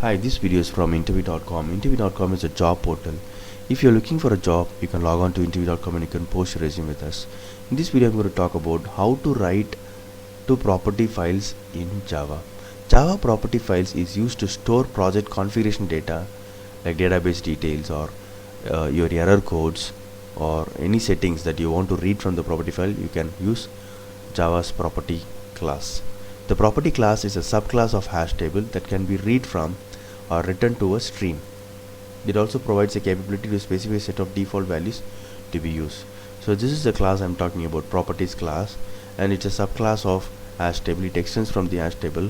Hi, this video is from interview.com. Interview.com is a job portal. If you're looking for a job, you can log on to interview.com and you can post your resume with us. In this video, I'm going to talk about how to write two property files in Java. Java property files is used to store project configuration data like database details or your error codes or any settings that you want to read from the property file. You can use Java's property class. The property class is a subclass of hash table that can be read from or written to a stream. It also provides a capability to specify a set of default values to be used. So this is the class I'm talking about, properties class, and it's a subclass of hash table. It extends from the hash table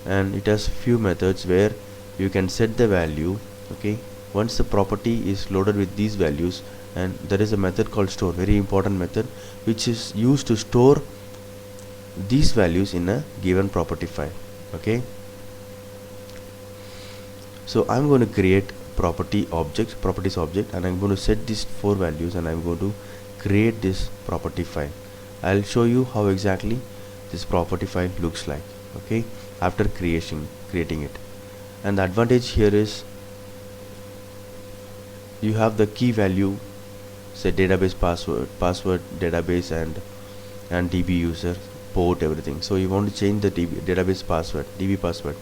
and it has few methods where you can set the value. Okay, once the property is loaded with these values, and there is a method called store, very important method, which is used to store these values in a given property file. Okay, so I'm going to create properties object, and I'm going to set these four values, and I'm going to create this property file. I'll show you how exactly this property file looks like, okay, after creating it. And the advantage here is you have the key value, say database password database and DB user, port, everything. So you want to change the database password, DB password.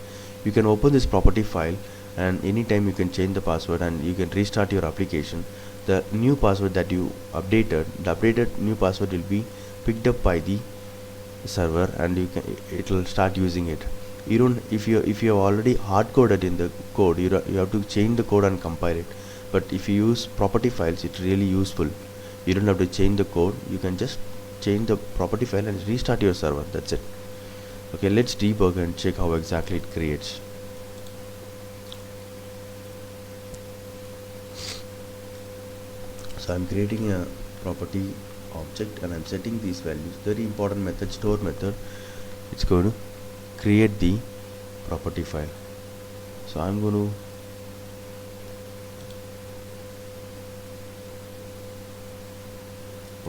You can open this property file, and anytime you can change the password and you can restart your application. The new password that you updated, the updated new password will be picked up by the server, and it will start using it. You don't, if you have already hard coded in the code, you have to change the code and compile it. But if you use property files, it's really useful. You don't have to change the code, you can just change the property file and restart your server. That's it. Okay, let's debug and check how exactly it creates. So I'm creating a property object and I'm setting these values. Very important method, store method. It's going to create the property file. So I'm going to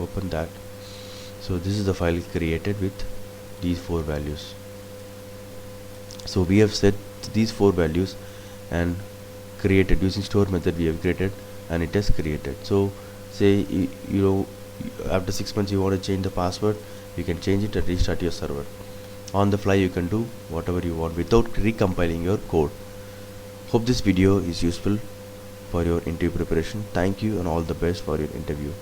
open that. So this is the file created with these four values. So we have set these four values and created using store method. We have created and it has created. So say you know, after 6 months you want to change the password, you can change it and restart your server. On the fly you can do whatever you want without recompiling your code. Hope this video is useful for your interview preparation. Thank you and all the best for your interview.